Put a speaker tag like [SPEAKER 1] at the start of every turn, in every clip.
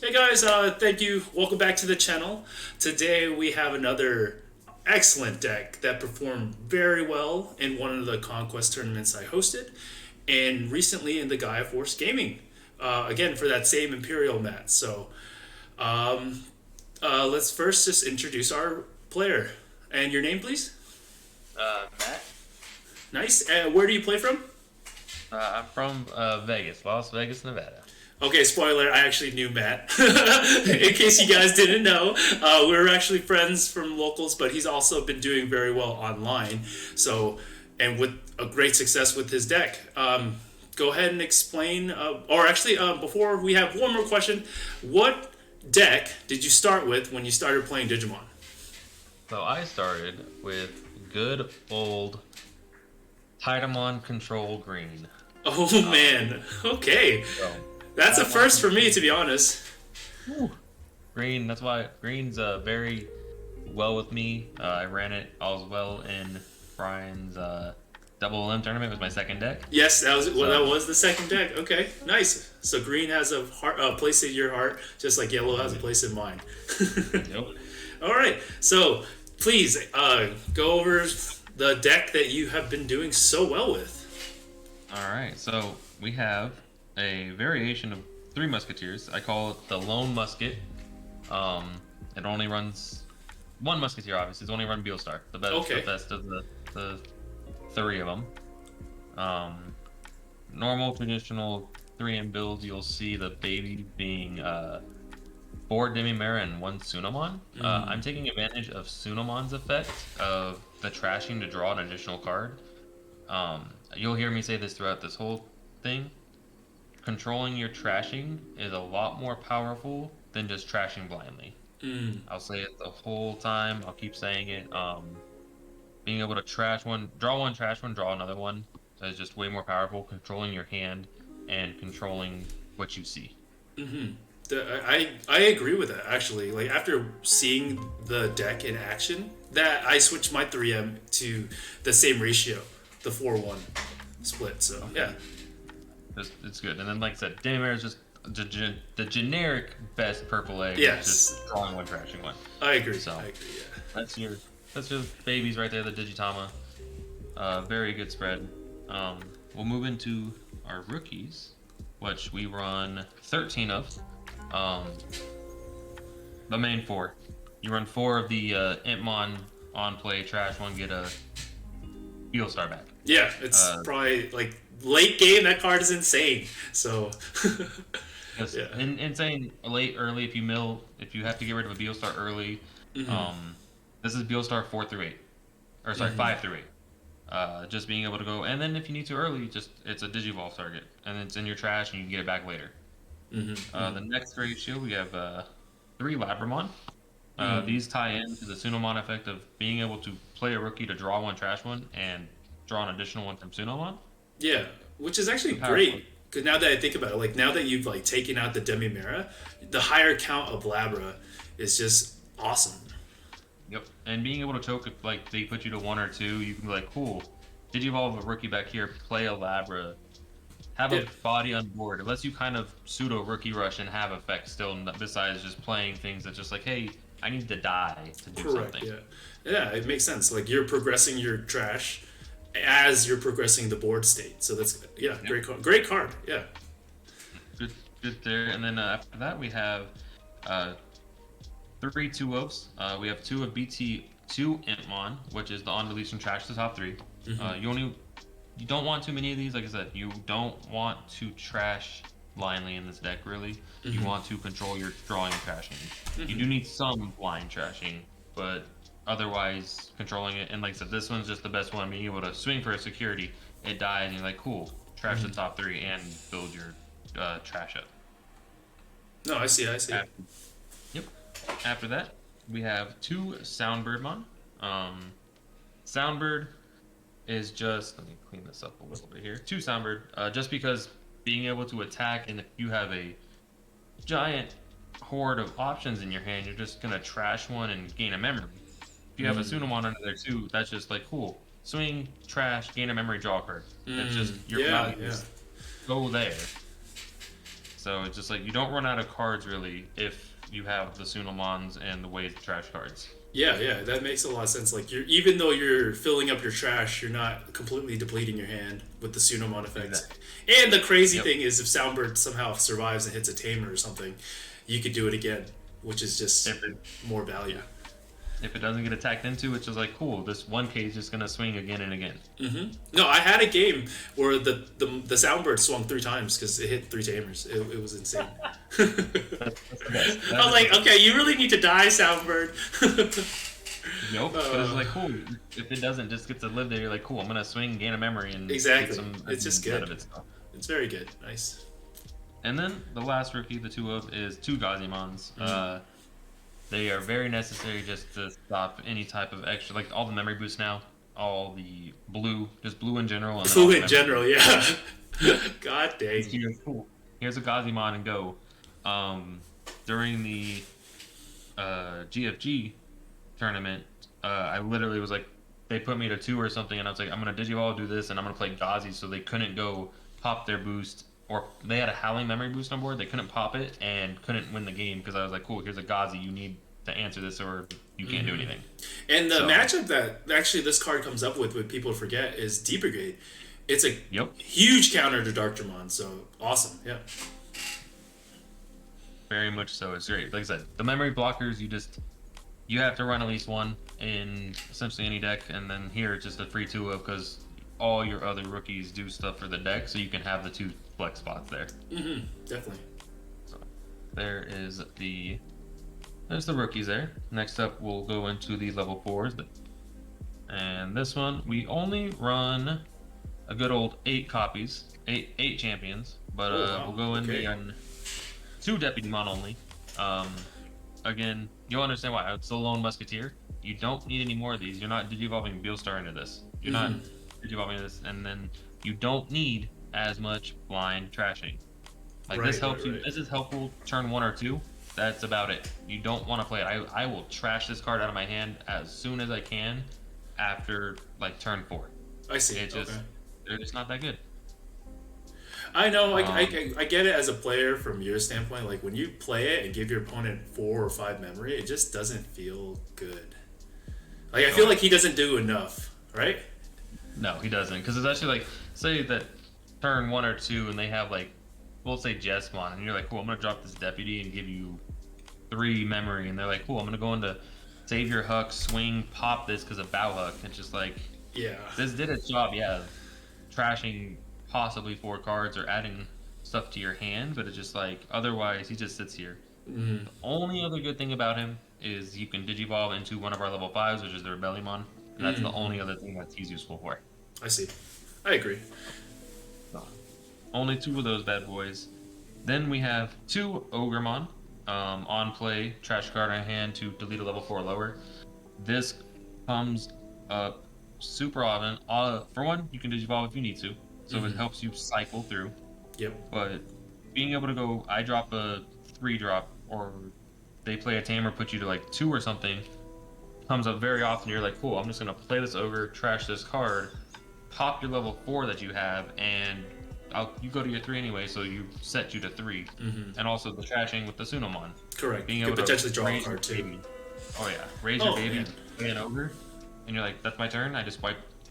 [SPEAKER 1] Hey guys, thank you. Welcome back to the channel. Today we have another excellent deck that performed very well in one of the Conquest tournaments I hosted, and recently in the Gaia Force Gaming. Again, for that same Imperial mat. So, let's first just introduce our player. And your name, please?
[SPEAKER 2] Matt.
[SPEAKER 1] Nice. Where do you play from?
[SPEAKER 2] I'm from Vegas, Las Vegas, Nevada.
[SPEAKER 1] Okay, spoiler, I actually knew Matt. In case you guys didn't know, we're actually friends from locals, but he's also been doing very well online. So, and with a great success with his deck. Go ahead and explain, or actually, before we have one more question, what deck did you start with when you started playing Digimon?
[SPEAKER 2] So I started with good old Titamon Control Green.
[SPEAKER 1] Oh man, okay.
[SPEAKER 2] So
[SPEAKER 1] That's a
[SPEAKER 2] Titamon
[SPEAKER 1] first for me, to be honest.
[SPEAKER 2] Whew. Green. That's why Green's very well with me. I ran it all well in Brian's Double LM tournament. It was my second deck.
[SPEAKER 1] Yes, that was the second deck. Okay, nice. So green has a place in your heart, just like yellow has a place in mine.
[SPEAKER 2] Yep.
[SPEAKER 1] All right, so please go over the deck that you have been doing so well with.
[SPEAKER 2] All right. So we have a variation of Three Musketeers. I call it the Lone Musket. It only runs one Musketeer, obviously. It's only run Beelstar,
[SPEAKER 1] Okay.
[SPEAKER 2] the best of the three of them. Normal, traditional 3M builds, you'll see the baby being 4 Demimera and 1 Sunamon. I'm taking advantage of Sunamon's effect of the trashing to draw an additional card. You'll hear me say this throughout this whole thing. Controlling your trashing is a lot more powerful than just trashing blindly. I'll say it the whole time. I'll keep saying it. Being able to trash one, trash one, draw another one is just way more powerful. Controlling your hand and controlling what you see.
[SPEAKER 1] I agree with that actually. Like after seeing the deck in action, that I switched my 3M to the same ratio, the 4-1 split. So yeah.
[SPEAKER 2] It's good. And then, like I said, Daymare is just the generic best purple egg.
[SPEAKER 1] Yes.
[SPEAKER 2] Just drawing one, trashing one.
[SPEAKER 1] I agree.
[SPEAKER 2] So
[SPEAKER 1] I agree. Yeah.
[SPEAKER 2] that's your babies right there, the Digitama. Very good spread. We'll move into our rookies, which we run 13 of. The main 4. You run 4 of the Impmon on play, trash one, get a Beelstar back.
[SPEAKER 1] Yeah, it's probably like late game. That card is insane. So,
[SPEAKER 2] yeah. Insane late, early. If you have to get rid of a Beelstar early, this is Beelstar 4 through 8, or sorry, 5 through 8. Just being able to go, and then if you need to early, it's a Digivolve target, and it's in your trash, and you can get it back later. The next ratio we have 3 Labramon. These tie into the Sunamon effect of being able to play a rookie to draw one, trash one, and draw an additional one from Sunamon.
[SPEAKER 1] yeah, which is actually great. Because now that I think about it, like now that you've like taken out the Demimera, the higher count of Labra is just awesome.
[SPEAKER 2] Yep, and being able to choke if like they put you to 1 or 2, you can be like, cool. Digivolve a rookie back here, play a Labra, have a body on board. It lets you kind of pseudo rookie rush and have effects still, besides just playing things that just like, hey, I need to die to do something.
[SPEAKER 1] Yeah, it makes sense. Like you're progressing your trash as you're progressing the board state. So that's great card. Yeah.
[SPEAKER 2] Good there. And then after that we have 3 2-ofs. We have 2 of BT2 Impmon, which is the on release from trash to top 3. You don't want too many of these. Like I said, you don't want to trash blindly in this deck, really. You want to control your drawing and trashing. You do need some blind trashing, but otherwise controlling it. And like I said, this one's just the best one. Being able to swing for a security, it dies, and you're like, cool, trash the top 3 and build your trash up.
[SPEAKER 1] No, I see.
[SPEAKER 2] Yep. After that, we have 2 Soundbirdmon. Soundbird is just, let me clean this up a little bit here. 2 Soundbird, just because being able to attack, and if you have a giant horde of options in your hand, you're just gonna trash one and gain a memory. If you have a Sunamon under there too, that's just like cool. Swing, trash, gain a memory, draw a card. It's just your values go there. So it's just like you don't run out of cards really if you have the Sunamons and the Wade trash cards.
[SPEAKER 1] Yeah, yeah, that makes a lot of sense. Like, you're even though you're filling up your trash, you're not completely depleting your hand with the Sunomon effects.
[SPEAKER 2] Exactly.
[SPEAKER 1] And the crazy
[SPEAKER 2] Yep.
[SPEAKER 1] thing is, if Soundbird somehow survives and hits a Tamer or something, you could do it again, which is just
[SPEAKER 2] If it,
[SPEAKER 1] more value.
[SPEAKER 2] if it doesn't get attacked into, it's just like cool. This 1K is just gonna swing again and again.
[SPEAKER 1] No, I had a game where the Soundbird swung 3 times because it hit 3 Tamers. It was insane.
[SPEAKER 2] That's the best.
[SPEAKER 1] I was like, okay, you really need to die, Soundbird.
[SPEAKER 2] Nope. But it's like cool. If it doesn't just get to live there, you're like cool. I'm gonna swing, gain a memory, and
[SPEAKER 1] Exactly.
[SPEAKER 2] get some
[SPEAKER 1] It's just
[SPEAKER 2] out
[SPEAKER 1] good.
[SPEAKER 2] of it stuff.
[SPEAKER 1] It's very good. Nice.
[SPEAKER 2] And then the last rookie, the 2 of, is 2 Gazimons. They are very necessary just to stop any type of extra, like all the memory boosts now, all the blue, just blue in general. And then all
[SPEAKER 1] Blue
[SPEAKER 2] the
[SPEAKER 1] in
[SPEAKER 2] memory
[SPEAKER 1] general, yeah. God dang.
[SPEAKER 2] Here's cool. Here's a Gazimon and go. During the GFG tournament, I literally was like, they put me to 2 or something, and I was like, I'm gonna Digivolve, do this, and I'm gonna play Gazi, so they couldn't go pop their boost, or they had a Howling memory boost on board, they couldn't pop it and couldn't win the game because I was like, cool, here's a Gazi, you need to answer this or you can't do anything.
[SPEAKER 1] And the matchup that actually this card comes up with, what people forget, is D Brigade. It's a huge counter to Dark Dramon, so awesome, yeah.
[SPEAKER 2] Very much so. It's great. Like I said, the memory blockers, you have to run at least 1 in essentially any deck, and then here it's just a free 2 of because all your other rookies do stuff for the deck, so you can have the 2 flex spots there.
[SPEAKER 1] Definitely.
[SPEAKER 2] So there's the rookies there. Next up, we'll go into the level 4s, and this one we only run a good old 8 copies, 8 champions, but we'll go in the 2 Deputy Mon only. Again, you'll understand why. It's the Lone Musketeer. You don't need any more of these. You're not digivolving Beelstar into this. You're not digivolving this, and then you don't need as much blind trashing. Like this helps you. This is helpful turn 1 or 2. That's about it. You don't want to play it. I will trash this card out of my hand as soon as I can after like turn 4.
[SPEAKER 1] I see.
[SPEAKER 2] They're just not that good.
[SPEAKER 1] I know, I get it as a player from your standpoint. Like, when you play it and give your opponent 4 or 5 memory, it just doesn't feel good. Like, I feel like he doesn't do enough, right?
[SPEAKER 2] No, he doesn't. Because it's actually like, say that turn 1 or 2 and they have like, we'll say Jesmon, and you're like, cool, I'm going to drop this Deputy and give you 3 memory. And they're like, cool, I'm going to go into save your Huck, swing, pop this because of Bow Huck. It's just like, this did its job, trashing possibly 4 cards or adding stuff to your hand, but it's just like otherwise he just sits here. The only other good thing about him is you can digivolve into one of our level 5s, which is the Rebellion, and that's the only other thing that he's useful for.
[SPEAKER 1] I see. I agree.
[SPEAKER 2] So, only 2 of those bad boys. Then we have 2 Ogremon on play, trash card in hand to delete a level 4 or lower. This comes up super often. For one, you can digivolve if you need to. So it helps you cycle through. But being able to go, I drop a 3-drop, or they play a Tamer, put you to like 2 or something, comes up very often. You're like, cool, I'm just going to play this Ogre, trash this card, pop your level 4 that you have, and you go to your 3 anyway, so you set you to 3. And also the trashing with the Sunamon.
[SPEAKER 1] Correct.
[SPEAKER 2] Being
[SPEAKER 1] you
[SPEAKER 2] able
[SPEAKER 1] could
[SPEAKER 2] to
[SPEAKER 1] potentially draw a card too.
[SPEAKER 2] Baby. Oh yeah, raise your baby, play an Ogre, and you're like, that's my turn, I just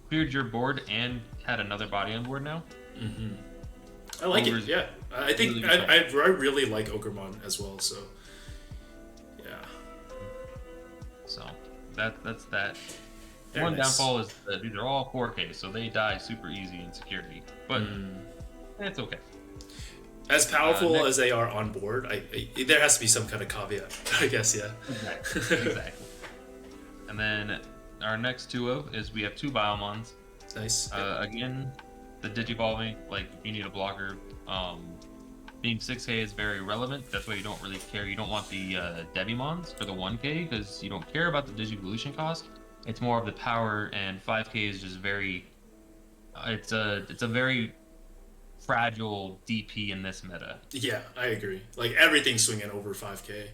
[SPEAKER 2] cleared your board and had another body on board now.
[SPEAKER 1] I like it. Yeah, I think really I really like Ogremon as well. So yeah.
[SPEAKER 2] So that's that.
[SPEAKER 1] Very
[SPEAKER 2] One
[SPEAKER 1] nice.
[SPEAKER 2] downfall is that these are all 4K, so they die super easy in security. But it's okay.
[SPEAKER 1] As powerful as they are on board, there has to be some kind of caveat. I guess, yeah.
[SPEAKER 2] Exactly. And then our next 2 of is we have 2 Biomons.
[SPEAKER 1] Nice.
[SPEAKER 2] Again, the digivolving, like if you need a blocker, being 6K is very relevant. That's why you don't really care. You don't want the Devimons for the 1K because you don't care about the digivolution cost. It's more of the power, and 5K is just very. It's a very fragile DP in this meta.
[SPEAKER 1] Yeah, I agree. Like everything's swinging over 5K,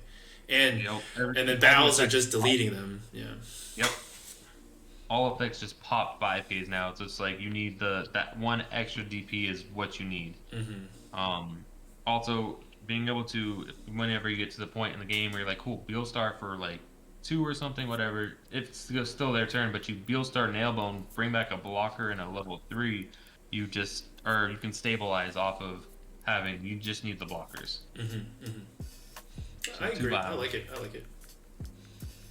[SPEAKER 1] and and then
[SPEAKER 2] all
[SPEAKER 1] battles are just deleting them. Yeah.
[SPEAKER 2] Yep. All effects just pop 5Ks now. It's just like you need that 1 extra DP is what you need. Also, being able to, whenever you get to the point in the game where you're like, cool, Beelstar for like 2 or something, whatever, it's still their turn, but you Beelstar Nailbone, bring back a blocker and a level 3, you just, or you can stabilize off of having, you just need the blockers. So
[SPEAKER 1] I
[SPEAKER 2] 2
[SPEAKER 1] agree. I
[SPEAKER 2] bios.
[SPEAKER 1] like it. I like it.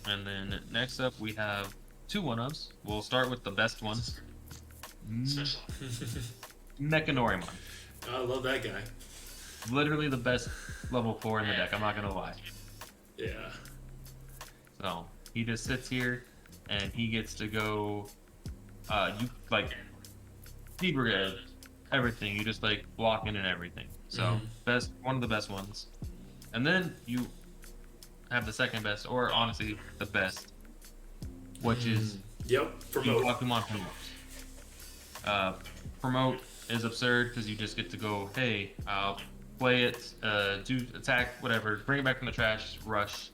[SPEAKER 2] And then next up we have 2 1-ofs. We'll start with the best one. Mechanoremon.
[SPEAKER 1] I love that guy.
[SPEAKER 2] Literally the best level 4 in the deck, I'm not gonna lie.
[SPEAKER 1] Yeah.
[SPEAKER 2] So he just sits here and he gets to go you like Debrigade, everything. You just like blocking and everything. So best, one of the best ones. And then you have the second best, or honestly the best, which is
[SPEAKER 1] Yep. Promote.
[SPEAKER 2] Pokemon Promote. Promote is absurd because you just get to go, hey, I'll play it, do attack, whatever, bring it back from the trash, rush.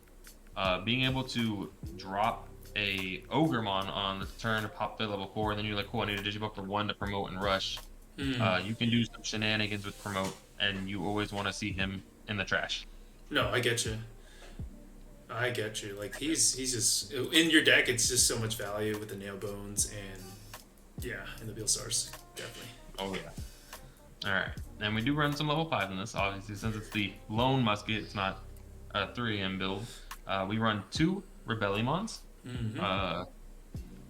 [SPEAKER 2] Being able to drop a Ogremon on the turn to pop the level 4, and then you're like, cool, I need a Digivolve for 1 to promote and rush. You can do some shenanigans with promote, and you always want to see him in the trash.
[SPEAKER 1] No, I get you. I get you. Like he's just in your deck. It's just so much value with the nail bones and and the Beelstars definitely.
[SPEAKER 2] Oh yeah. All right, and we do run some level 5 in this, obviously, since it's the Lone Musket. It's not a 3M build. We run 2 Rebellions.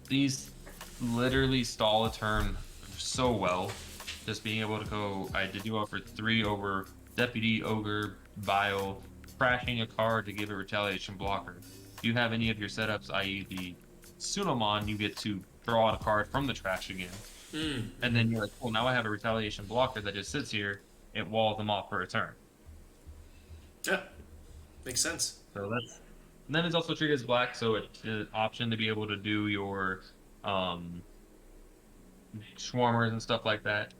[SPEAKER 2] These literally stall a turn so well. Just being able to go, I did you for 3 over Deputy, Ogre, Bile, crashing a card to give it retaliation blocker. If you have any of your setups, i.e. the Sunomon, you get to draw a card from the trash again. And then you're like, well, now I have a retaliation blocker that just sits here. It walls them off for a turn.
[SPEAKER 1] Yeah, makes sense.
[SPEAKER 2] So that's. And then it's also treated as black, so it's an option to be able to do your Swarmers and stuff like that.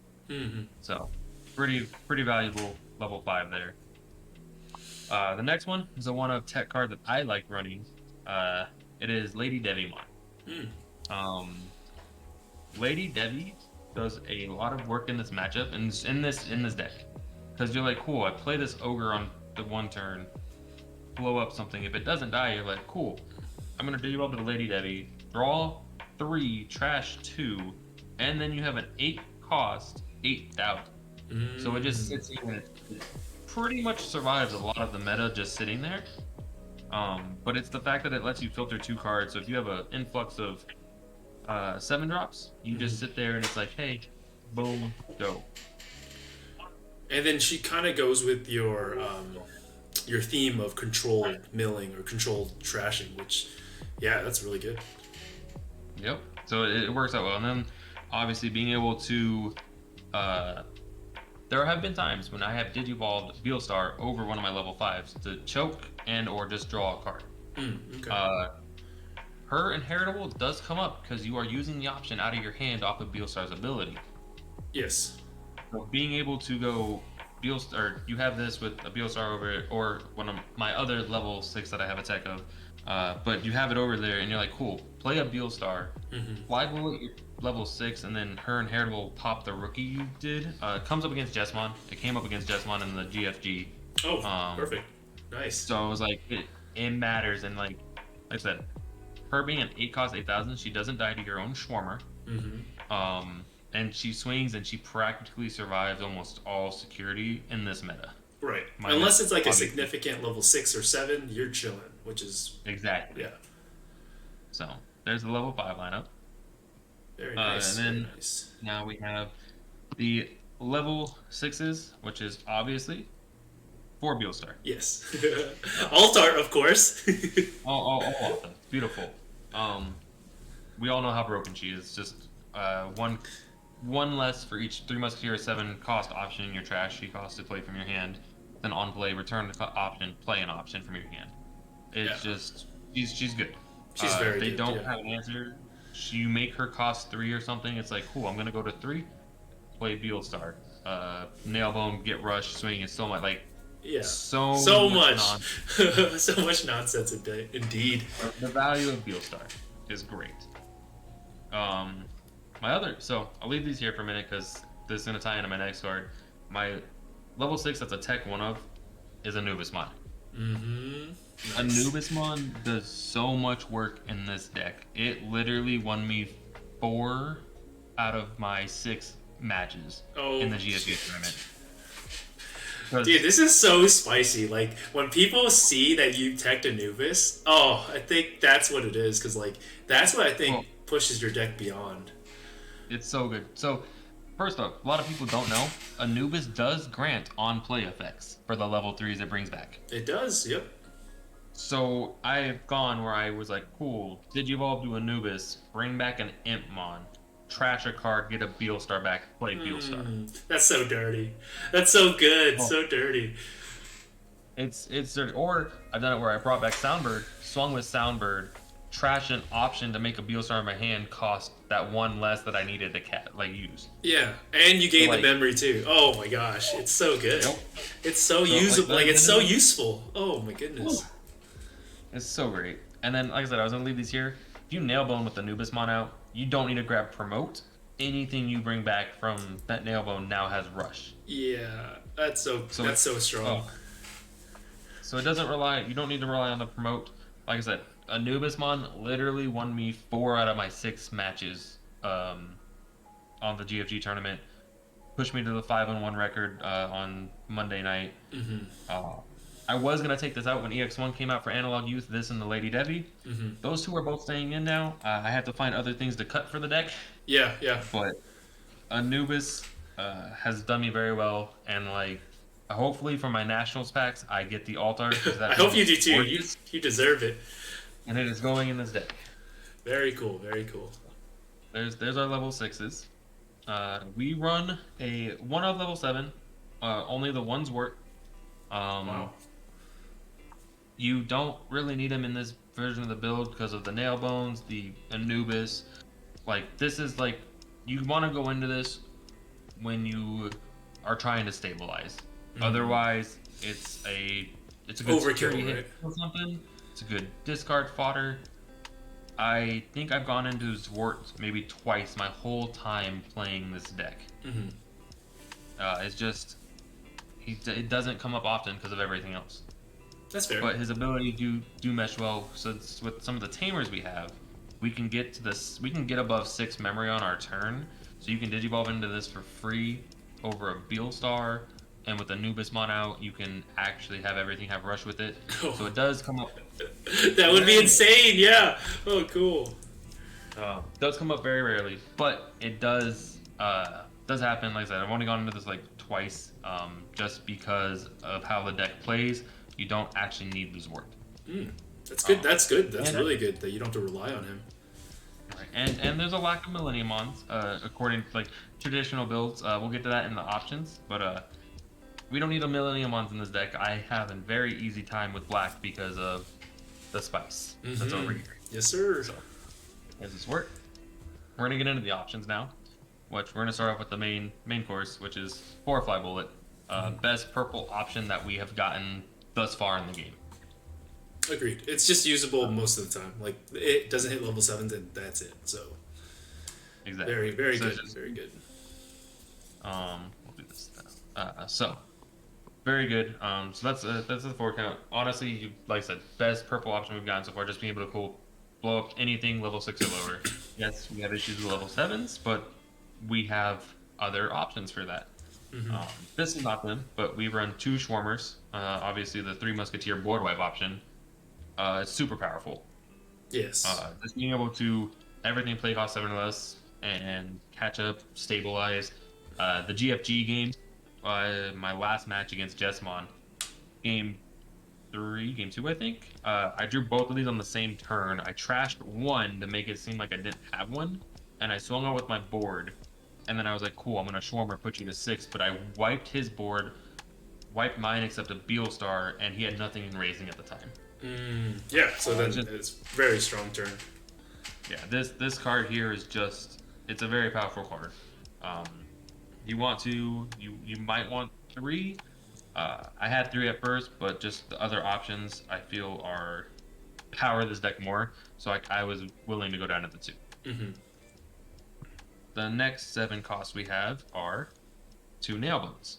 [SPEAKER 2] So pretty valuable level 5 there. The next one is a one of tech card that I like running. It is Lady Devimon. Lady Devi does a lot of work in this matchup and in this deck, because you're like, cool, I play this ogre on the 1 turn, blow up something. If it doesn't die, you're like, cool, I'm gonna do up to the Lady Devi, draw 3, trash 2, and then you have an 8 cost 8,000. So it just sits here and it pretty much survives a lot of the meta just sitting there. But it's the fact that it lets you filter 2 cards. So if you have an influx of 7 drops, you just sit there and it's like, hey, boom, go.
[SPEAKER 1] And then she kind of goes with your theme of controlled milling or controlled trashing, which, yeah, that's really good.
[SPEAKER 2] Yep. So it works out well. And then obviously being able to, there have been times when I have Digivolved Beelstar over one of my level 5s to choke and or just draw a card.
[SPEAKER 1] Okay.
[SPEAKER 2] Her Inheritable does come up because you are using the option out of your hand off of Beelstar's ability.
[SPEAKER 1] Yes.
[SPEAKER 2] So being able to go Beelstar, you have this with a Beelstar over it, or one of my other level 6 that I have a tech of, but you have it over there and you're like, cool, play a Beelstar, fly bullet your level 6, and then her Inheritable pop the rookie you did. Comes up against Jesmon. It came up against Jesmon in the GFG.
[SPEAKER 1] Oh, perfect. Nice.
[SPEAKER 2] So I was like, it matters, and like I said, her being an 8 cost 8,000, she doesn't die to your own Swarmer. And she swings and she practically survives almost all security in this meta.
[SPEAKER 1] Right. Unless it's like a significant level 6 or 7, you're chilling, which is...
[SPEAKER 2] Exactly.
[SPEAKER 1] Yeah.
[SPEAKER 2] So, there's the level 5 lineup.
[SPEAKER 1] Very nice.
[SPEAKER 2] And then
[SPEAKER 1] very nice.
[SPEAKER 2] now we have the level 6s, which is obviously 4 Beelstar.
[SPEAKER 1] Yes. Altart, of course.
[SPEAKER 2] all of them. Beautiful. We all know how broken she is. Just one less for each 3 Musketeer 7 cost option in your trash. She costs to play from your hand. Then on play, return the option, play an option from your hand. It's just she's good.
[SPEAKER 1] She's very
[SPEAKER 2] They
[SPEAKER 1] good.
[SPEAKER 2] don't have an answer. You make her cost 3 or something. It's like, cool, I'm gonna go to 3, play Beelstar, Nailbone, get rush, swing, and still like.
[SPEAKER 1] Yeah.
[SPEAKER 2] So
[SPEAKER 1] much. So much nonsense indeed.
[SPEAKER 2] The value of Beelstar is great. So I'll leave these here for a minute because this is gonna tie into my next card. My level 6, that's a tech 1 of. is Anubismon.
[SPEAKER 1] Mm-hmm. Nice.
[SPEAKER 2] Anubismon does so much work in this deck. It literally won me 4 out of my 6 matches
[SPEAKER 1] Oh,
[SPEAKER 2] in the GFG tournament. 'Cause-
[SPEAKER 1] dude, this is so spicy. Like when people see that you teched Anubis, oh, I think that's what it is. Because like that's what I
[SPEAKER 2] well,
[SPEAKER 1] think pushes your deck beyond.
[SPEAKER 2] it's so good. So, first off, a lot of people don't know Anubis does grant on play effects for the level 3s it brings back.
[SPEAKER 1] It does. Yep.
[SPEAKER 2] So I've gone where I was like, cool, Digivolve to Anubis, bring back an Impmon, trash a card, get a Beelstar back, play Beelstar.
[SPEAKER 1] That's so dirty. That's so good.
[SPEAKER 2] Oh,
[SPEAKER 1] So dirty.
[SPEAKER 2] it's dirty. Or I've done it where I brought back Soundbird, swung with Soundbird, trash an option to make a Beelstar in my hand cost that one less that I needed to use.
[SPEAKER 1] Yeah, and you
[SPEAKER 2] So,
[SPEAKER 1] gain the
[SPEAKER 2] like,
[SPEAKER 1] memory too. Oh my gosh, it's so good.
[SPEAKER 2] yep.
[SPEAKER 1] It's so
[SPEAKER 2] So, like,
[SPEAKER 1] usable. Like it's so
[SPEAKER 2] then-
[SPEAKER 1] useful. Oh my goodness.
[SPEAKER 2] It's so great. And then, like I said, I was gonna leave these here. If you nailbone with the Anubismon out, you don't need to grab promote. Anything you bring back from that nailbone now has rush.
[SPEAKER 1] Yeah, that's so
[SPEAKER 2] it's-
[SPEAKER 1] strong.
[SPEAKER 2] oh. So it doesn't rely. You don't need to rely on the promote. Like I said, Anubismon literally won me 4 out of my 6 matches on the GFG tournament. Pushed me to the 5-1 record on Monday night. I was gonna take this out when EX1 came out for Analog Youth. This and the Lady Debbie. Those two are both staying in now. I have to find other things to cut for the deck,
[SPEAKER 1] Yeah, yeah.
[SPEAKER 2] but Anubis has done me very well, and like hopefully for my nationals packs, I get the altar.
[SPEAKER 1] I hope you do too.
[SPEAKER 2] Gorgeous,
[SPEAKER 1] You deserve it.
[SPEAKER 2] and it is going in this deck.
[SPEAKER 1] Very cool. Very cool.
[SPEAKER 2] There's our level 6s. We run a 1 of level 7. Only the ones work.
[SPEAKER 1] Wow.
[SPEAKER 2] You don't really need them in this version of the build because of the nail bones, the Anubis. Like this is like you want to go into this when you are trying to stabilize. Otherwise, it's a good
[SPEAKER 1] Overkill,
[SPEAKER 2] security
[SPEAKER 1] right?
[SPEAKER 2] hit or something. It's a good discard fodder. I think I've gone into Zwart maybe twice my whole time playing this deck. It's just it doesn't come up often because of everything else.
[SPEAKER 1] That's fair.
[SPEAKER 2] But his ability do mesh well. So with some of the Tamers we have, we can get to this. We can get above 6 memory on our turn. So you can Digivolve into this for free over a Beelstar, and with Anubismon out, you can actually have everything have rush with it. So it does come up.
[SPEAKER 1] That would be insane. Yeah. Oh, cool.
[SPEAKER 2] Does come up very rarely, but it does happen. Like I said, I've only gone into this like twice, just because of how the deck plays. You don't actually need the Zwart.
[SPEAKER 1] That's good. That's good. That's
[SPEAKER 2] and
[SPEAKER 1] really good that you don't have to rely on him.
[SPEAKER 2] Right. And there's a lack of Millenniumons, according to like traditional builds. We'll get to that in the options, but we don't need a Millenniumons in this deck. I have a very easy time with black because of the spice that's over here.
[SPEAKER 1] Yes, sir.
[SPEAKER 2] So, does this work? We're gonna get into the options now, which we're gonna start off with the main course, which is Fly Bullet, best purple option that we have gotten thus far in the game.
[SPEAKER 1] Agreed. It's just usable most of the time. Like it doesn't hit level 7s and that's it. So
[SPEAKER 2] Exactly.
[SPEAKER 1] very, very
[SPEAKER 2] So
[SPEAKER 1] good.
[SPEAKER 2] just-
[SPEAKER 1] Very good.
[SPEAKER 2] We'll do this now. So very good. So that's the 4 count. Honestly, like I said, best purple option we've gotten so far. Just being able to blow up anything level 6 or lower. Yes, we have issues with level 7s, but we have other options for that. This is not them, but we run 2 Schwarmers. Obviously, the 3 Musketeer board wipe option. It's super powerful.
[SPEAKER 1] Yes.
[SPEAKER 2] Just being able to everything play cost 7 or less and catch up, stabilize. The GFG game, my last match against Jesmon, game 2, I think. I drew both of these on the same turn. I trashed one to make it seem like I didn't have one, and I swung out with my board. And then I was like, cool, I'm gonna Schwarmer, put you to 6, but I wiped his board, wiped mine except a Beelstar, and he had nothing in raising at the time.
[SPEAKER 1] Yeah, so then it's very strong turn.
[SPEAKER 2] Yeah, this card here is just, it's a very powerful card. You might want 3. I had 3 at first, but just the other options I feel are power this deck more, so I was willing to go down to the 2. The next 7 costs we have are 2 Nailbones.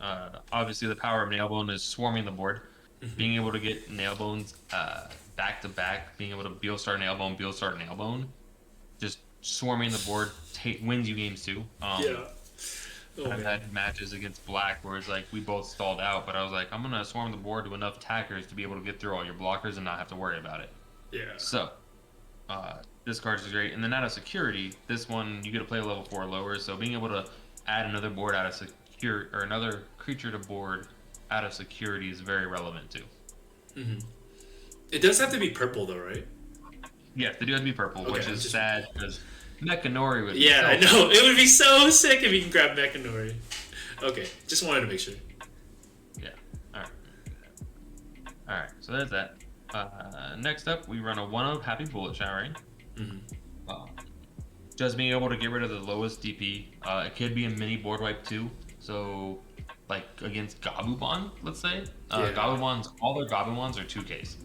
[SPEAKER 2] Obviously, the power of Nailbone is swarming the board. Being able to get Nailbones back to back, being able to Beelstar Nailbone, Beelstar Nailbone, just swarming the board wins you games too.
[SPEAKER 1] Yeah. Oh,
[SPEAKER 2] I've
[SPEAKER 1] man.
[SPEAKER 2] had matches against Black where it's like we both stalled out, but I was like, I'm gonna swarm the board to enough attackers to be able to get through all your blockers and not have to worry about it.
[SPEAKER 1] Yeah.
[SPEAKER 2] So, this card is great. And then out of security, this one you get to play level 4 or lower. So being able to add another board out of secure or another creature to board out of security is very relevant too.
[SPEAKER 1] It does have to be purple though, right?
[SPEAKER 2] Yes, they do have to be purple,
[SPEAKER 1] Okay,
[SPEAKER 2] which is
[SPEAKER 1] just-
[SPEAKER 2] sad because Mechanori would be
[SPEAKER 1] Yeah,
[SPEAKER 2] so
[SPEAKER 1] I know. It would be so sick if you can grab Mechanori. Okay, just wanted to make sure.
[SPEAKER 2] Yeah. Alright. Alright, so there's that. Next up, we run a 1-of Happy Bullet Showering. Just being able to get rid of the lowest DP. It could be a mini board wipe too. So, like against Gabumon, let's say.
[SPEAKER 1] Yeah.
[SPEAKER 2] Gabumons, all their Gabumons are 2Ks.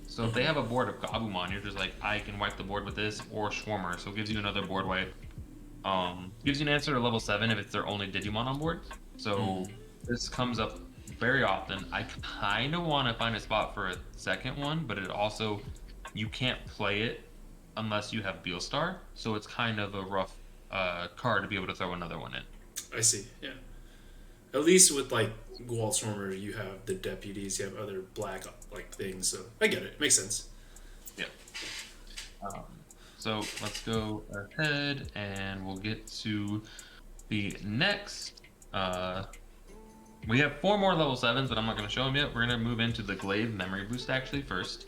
[SPEAKER 2] So if they have a board of Gabumon, you're just like, I can wipe the board with this or Schwarmer. So it gives you another board wipe. Gives you an answer to level 7 if it's their only Digimon on board. So this comes up very often. I kind of want to find a spot for a second one, but it also, you can't play it unless you have Beelstar. So it's kind of a rough card to be able to throw another one in.
[SPEAKER 1] I see. Yeah. At least with like Walstormer, you have the deputies, you have other black like things. So I get it. Makes sense.
[SPEAKER 2] Yeah. So let's go ahead and we'll get to the next. We have 4 more level 7s, but I'm not going to show them yet. We're going to move into the Glaive Memory Boost actually first.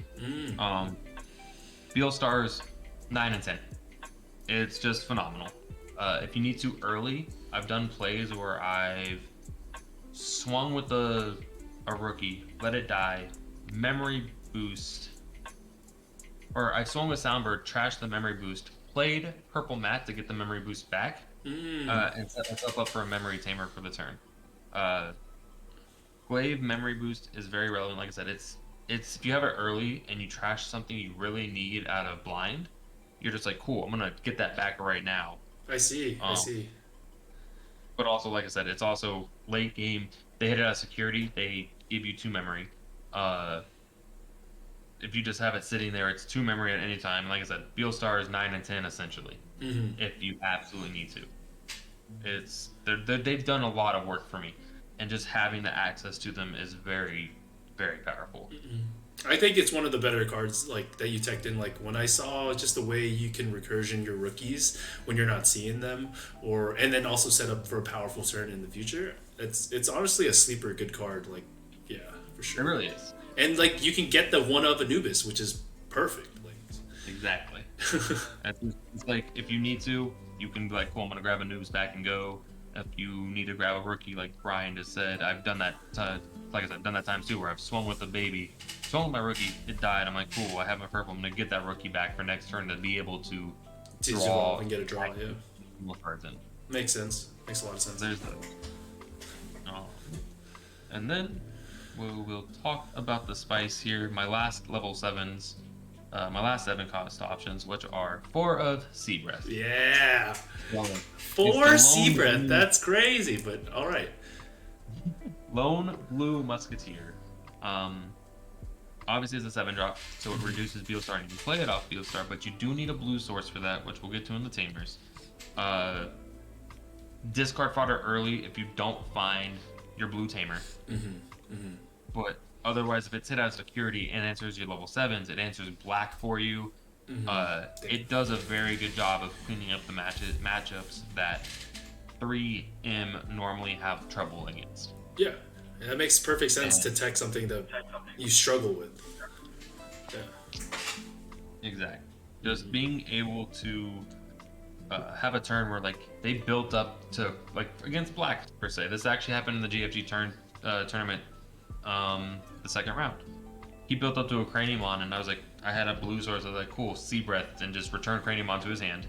[SPEAKER 2] Beelstars 9 and 10. It's just phenomenal. If you need to early, I've done plays where I've swung with a rookie, let it die, memory boost, or I swung with Soundbird, trashed the memory boost, played Purple Mat to get the memory boost back, and set myself up for a memory tamer for the turn. Glaive memory boost is very relevant. Like I said, it's if you have it early and you trash something you really need out of blind, you're just like, cool, I'm gonna get that back right now.
[SPEAKER 1] I see. I see.
[SPEAKER 2] But also, like I said, it's also late game. They hit it out of security. They give you 2 memory. If you just have it sitting there, it's 2 memory at any time. Like I said, Beelstar is 9 and 10 essentially. If you absolutely need to. They've done a lot of work for me, and just having the access to them is very, very powerful.
[SPEAKER 1] I think it's one of the better cards like that you teched in. Like when I saw just the way you can recursion your rookies when you're not seeing them, and then also set up for a powerful turn in the future. It's honestly a sleeper good card. Like, yeah, for sure.
[SPEAKER 2] It really is.
[SPEAKER 1] And like you can get the 1-of Anubis, which is perfect. Like,
[SPEAKER 2] exactly. It's like if you need to, you can be like, cool, I'm gonna grab Anubis back and go. If you need to grab a rookie, like Brian just said, I've done that. Like I said, I've done that times too, where I've swung with a baby, swung with my rookie, it died. I'm like, cool, I have my purple. I'm gonna get that rookie back for next turn to be able to
[SPEAKER 1] draw and get a draw. Yeah,
[SPEAKER 2] more cards in.
[SPEAKER 1] Makes sense. Makes a lot of sense.
[SPEAKER 2] There's the. And then we'll talk about the spice here. My last level 7s. My last 7 cost options, which are 4 of Sea Breath.
[SPEAKER 1] Yeah.
[SPEAKER 2] Well,
[SPEAKER 1] 4 Sea Breath. That's crazy, but all right.
[SPEAKER 2] Lone Blue Musketeer. Obviously it's a 7-drop, so it reduces Beelstar, and you can play it off Beelstar, but you do need a blue source for that, which we'll get to in the Tamers. Discard fodder early if you don't find your blue Tamer. But otherwise, if it's hit out of security and answers your level 7s, it answers black for you. It does a very good job of cleaning up the matchups that 3M normally have trouble against.
[SPEAKER 1] Yeah, that makes perfect sense to tech something that you struggle with. Yeah.
[SPEAKER 2] Exactly. Just being able to have a turn where like they built up to like against black per se. This actually happened in the GFG tournament, the second round. He built up to a Craniumon, and I was like, I had a blue source. I was like, cool, Sea Breath, and just returned Craniumon to his hand.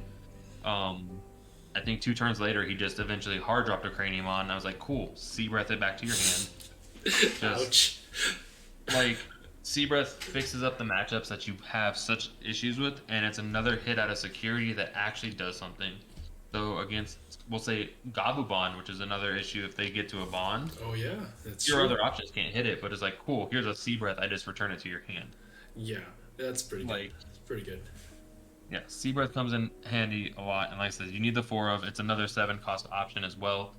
[SPEAKER 2] I think 2 turns later, he just eventually hard dropped a Craniumon, and I was like, cool, Sea Breath it back to your hand. Just,
[SPEAKER 1] ouch.
[SPEAKER 2] Like, Sea Breath fixes up the matchups that you have such issues with, and it's another hit out of security that actually does something. So against, we'll say Gabubon, which is another issue if they get to a bond.
[SPEAKER 1] Oh yeah, that's
[SPEAKER 2] Your
[SPEAKER 1] true.
[SPEAKER 2] other options can't hit it, but it's like, cool, here's a Sea Breath, I just return it to your hand.
[SPEAKER 1] Yeah, that's pretty good.
[SPEAKER 2] Like,
[SPEAKER 1] Pretty good.
[SPEAKER 2] yeah, Sea Breath comes in handy a lot, and like I said, you need the 4 of. It's another 7 cost option as well.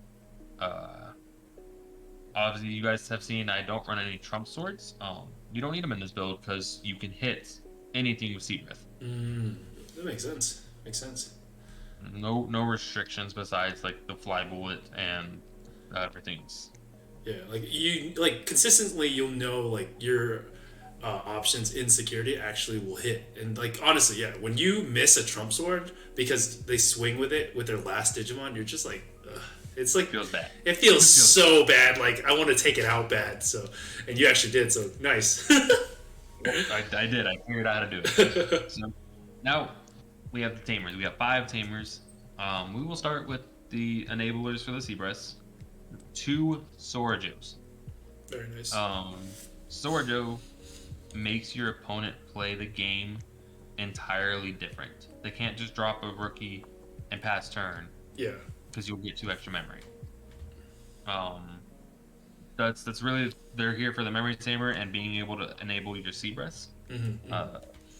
[SPEAKER 2] Obviously, you guys have seen I don't run any Trump Swords. You don't need them in this build because you can hit anything with Sea Breath.
[SPEAKER 1] That makes sense. Makes sense.
[SPEAKER 2] No restrictions besides like the Fly Bullet and everything's.
[SPEAKER 1] Yeah, like you like consistently, you'll know like your options in security actually will hit, and like honestly, yeah, when you miss a Trump Sword because they swing with it with their last Digimon, you're just like, ugh. It's like
[SPEAKER 2] Feels bad.
[SPEAKER 1] It feels so bad. Like I want to take it out bad. So, and you actually did. So nice.
[SPEAKER 2] I did. I figured out how to do it. So now we have the Tamers. We have 5 Tamers. We will start with the enablers for the Sea Breaths. 2 Sorajos.
[SPEAKER 1] Very nice.
[SPEAKER 2] Sorajo makes your opponent play the game entirely different. They can't just drop a rookie and pass turn.
[SPEAKER 1] Yeah.
[SPEAKER 2] Because you'll get 2 extra memory. That's really, they're here for the memory tamer and being able to enable your Sea Breaths.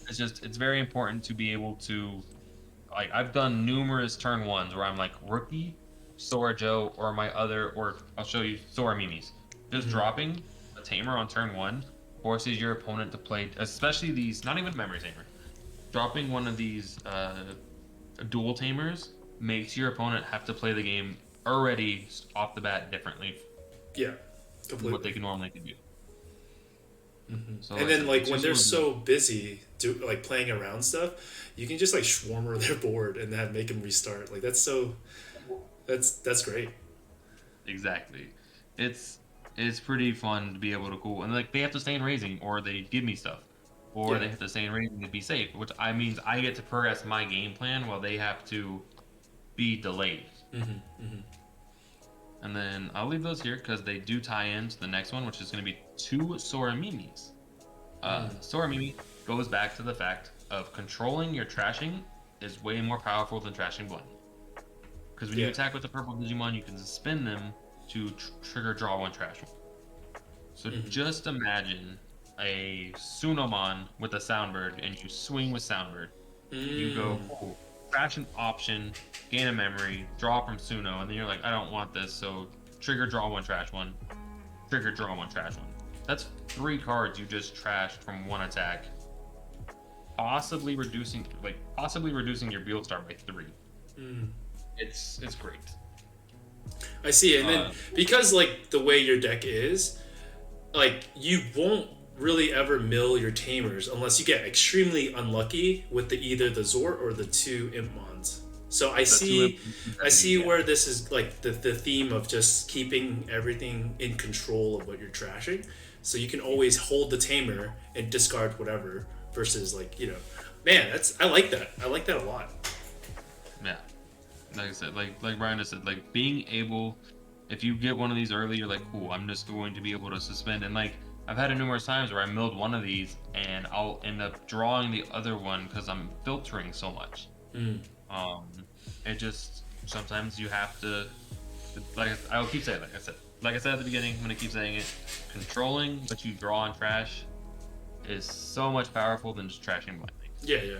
[SPEAKER 2] It's very important to be able to, like, I've done numerous turn ones where I'm like rookie, Sorajo, or I'll show you Sora Mimis. Just dropping a tamer on turn 1 forces your opponent to play, especially these, not even memory tamer. Dropping one of these dual tamers makes your opponent have to play the game already off the bat differently.
[SPEAKER 1] Yeah, completely.
[SPEAKER 2] What they can normally do. So
[SPEAKER 1] and then like when they're so busy like playing around stuff, you can just like Schwarmer their board and then make them restart. Like that's great.
[SPEAKER 2] Exactly. It's pretty fun to be able to cool, and like they have to stay in raising or they give me stuff, or they have to stay in raising to be safe, which means I get to progress my game plan while they have to be delayed. And then I'll leave those here because they do tie into the next one, which is going to be 2 Sora Mimis. Sora Mimi goes back to the fact of controlling your trashing is way more powerful than trashing blind. Because when you attack with the purple Digimon, you can spin them to trigger draw 1 trash 1. So just imagine a Sunomon with a Soundbird, and you swing with Soundbird. You go, cool, trash an option, gain a memory, draw from Suno, and then you're like, I don't want this, so trigger draw 1 trash 1, trigger draw 1 trash 1. That's 3 cards you just trashed from 1 attack, possibly reducing your Beelstar by 3. It's great.
[SPEAKER 1] I see, and then because like the way your deck is, like you won't really ever mill your tamers unless you get extremely unlucky with either the Zord or the 2 Impmons. So I see where this is like the theme of just keeping everything in control of what you're trashing, so you can always hold the tamer and discard whatever. Versus like man, I like that a lot.
[SPEAKER 2] Yeah, like I said, like Brian just said, like being able, if you get one of these early, you're like, cool, I'm just going to be able to suspend. And like I've had it numerous times where I milled one of these and I'll end up drawing the other one because I'm filtering so much. It just, sometimes you have to, like I'll keep saying, like I said at the beginning, I'm gonna keep saying it. Controlling what you draw and trash is so much powerful than just trashing blindly.
[SPEAKER 1] Yeah.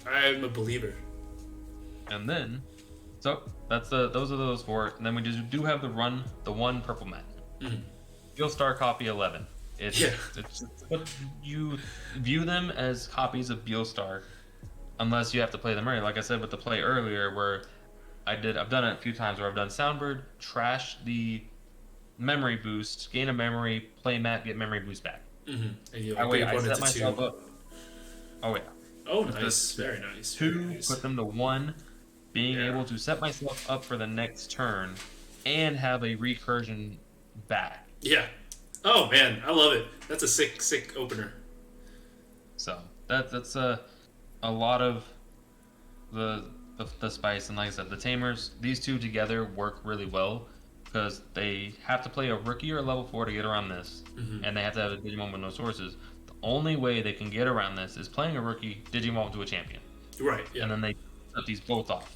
[SPEAKER 1] I'm a believer.
[SPEAKER 2] And then, so those are those 4, and then we just do have the 1 purple mat. Beelstar copy 11. It's you view them as copies of Beelstar, unless you have to play them early. Like I said with the play earlier, where I've done it a few times where I've done Soundbird, trash the memory boost, gain a memory, play mat, get memory boost back.
[SPEAKER 1] And you
[SPEAKER 2] I set myself up. Oh yeah.
[SPEAKER 1] Oh, nice. Very nice.
[SPEAKER 2] 2, put them to 1, being able to set myself up for the next turn, and have a recursion back.
[SPEAKER 1] Yeah. Oh man, I love it. That's a sick opener.
[SPEAKER 2] So that's a lot of the spice, and like I said, the tamers. These 2 together work really well because they have to play a rookie or a level 4 to get around this, and they have to have a Digimon with no sources. The only way they can get around this is playing a rookie Digimon to a champion.
[SPEAKER 1] Right. Yeah.
[SPEAKER 2] And then they set these both off.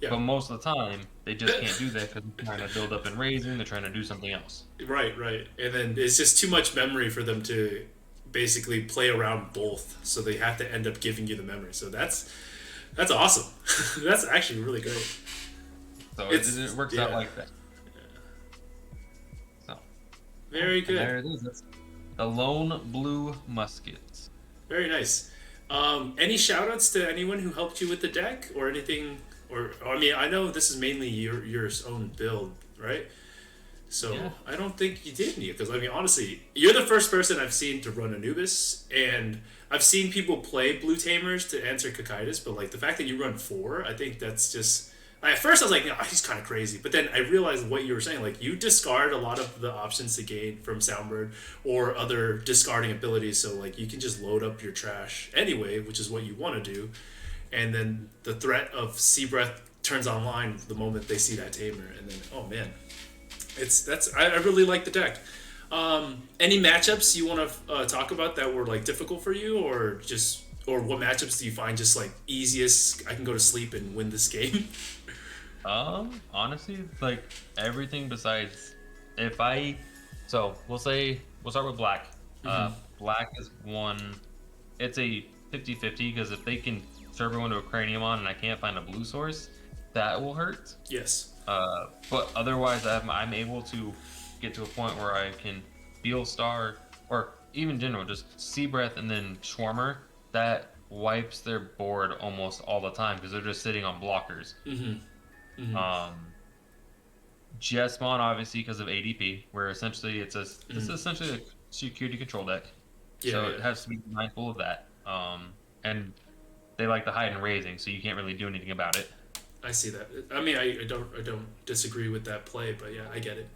[SPEAKER 1] Yeah.
[SPEAKER 2] But most of the time, they just can't do that because they're trying to build up in raising. They're trying to do something else.
[SPEAKER 1] Right, right. And then it's just too much memory for them to basically play around both. So they have to end up giving you the memory. So that's awesome. That's actually really great.
[SPEAKER 2] So it works out like that. So
[SPEAKER 1] very good.
[SPEAKER 2] There it is. That's the Lone Blue Musket.
[SPEAKER 1] Very nice. Any shout outs to anyone who helped you with the deck or anything? Or I mean, I know this is mainly your own build, right? So yeah. I don't think you did, Nia, because I mean, honestly, you're the first person I've seen to run Anubis, and I've seen people play Blue Tamers to answer Cocytus, but like the fact that you run 4, I think that's just. At first, I was like, no, he's kind of crazy. But then I realized what you were saying. Like, you discard a lot of the options to gain from Soundbird or other discarding abilities. So, like, you can just load up your trash anyway, which is what you want to do. And then the threat of Sea Breath turns online the moment they see that Tamer. And then, oh, man. I really like the deck. Any matchups you want to talk about that were, like, difficult for you? Or what matchups do you find just, like, easiest? I can go to sleep and win this game.
[SPEAKER 2] Honestly, like everything besides so we'll start with black. Black is one, it's a 50-50 because if they can serve everyone to a Craniumon and I can't find a blue source, that will hurt.
[SPEAKER 1] Yes.
[SPEAKER 2] But otherwise I'm able to get to a point where I can Beelstar or even general, just Sea Breath and then Schwarmer, that wipes their board almost all the time because they're just sitting on blockers. Jesmon obviously because of ADP, where essentially it's essentially a security control deck, so it has to be mindful of that. And they like to hide and raising, so you can't really do anything about it.
[SPEAKER 1] I see that. I mean, I don't disagree with that play, but yeah, I get it.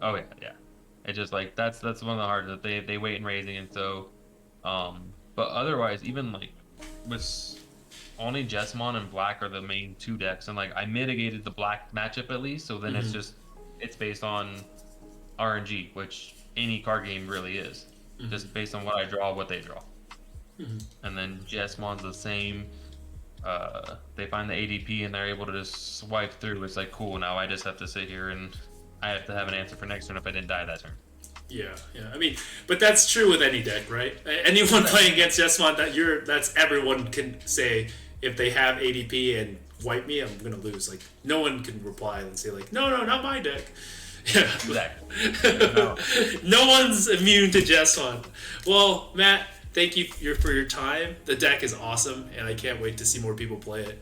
[SPEAKER 2] Oh yeah. It's just like that's one of the hard that they wait in raising, and so, but otherwise even like with. Only Jesmon and Black are the main 2 decks, and like I mitigated the Black matchup at least, so then it's based on RNG, which any card game really is, just based on what I draw, what they draw. And then Jesmon's the same. They find the ADP and they're able to just swipe through. It's like cool. Now I just have to sit here and I have to have an answer for next turn if I didn't die that turn. Yeah.
[SPEAKER 1] I mean, but that's true with any deck, right? Anyone playing against Jesmon, that's everyone can say. If they have ADP and wipe me, I'm gonna lose. Like no one can reply and say like, no, not my deck. Yeah, exactly. No one's immune to Jesmon. Well, Matt, thank you for your time. The deck is awesome, and I can't wait to see more people play it.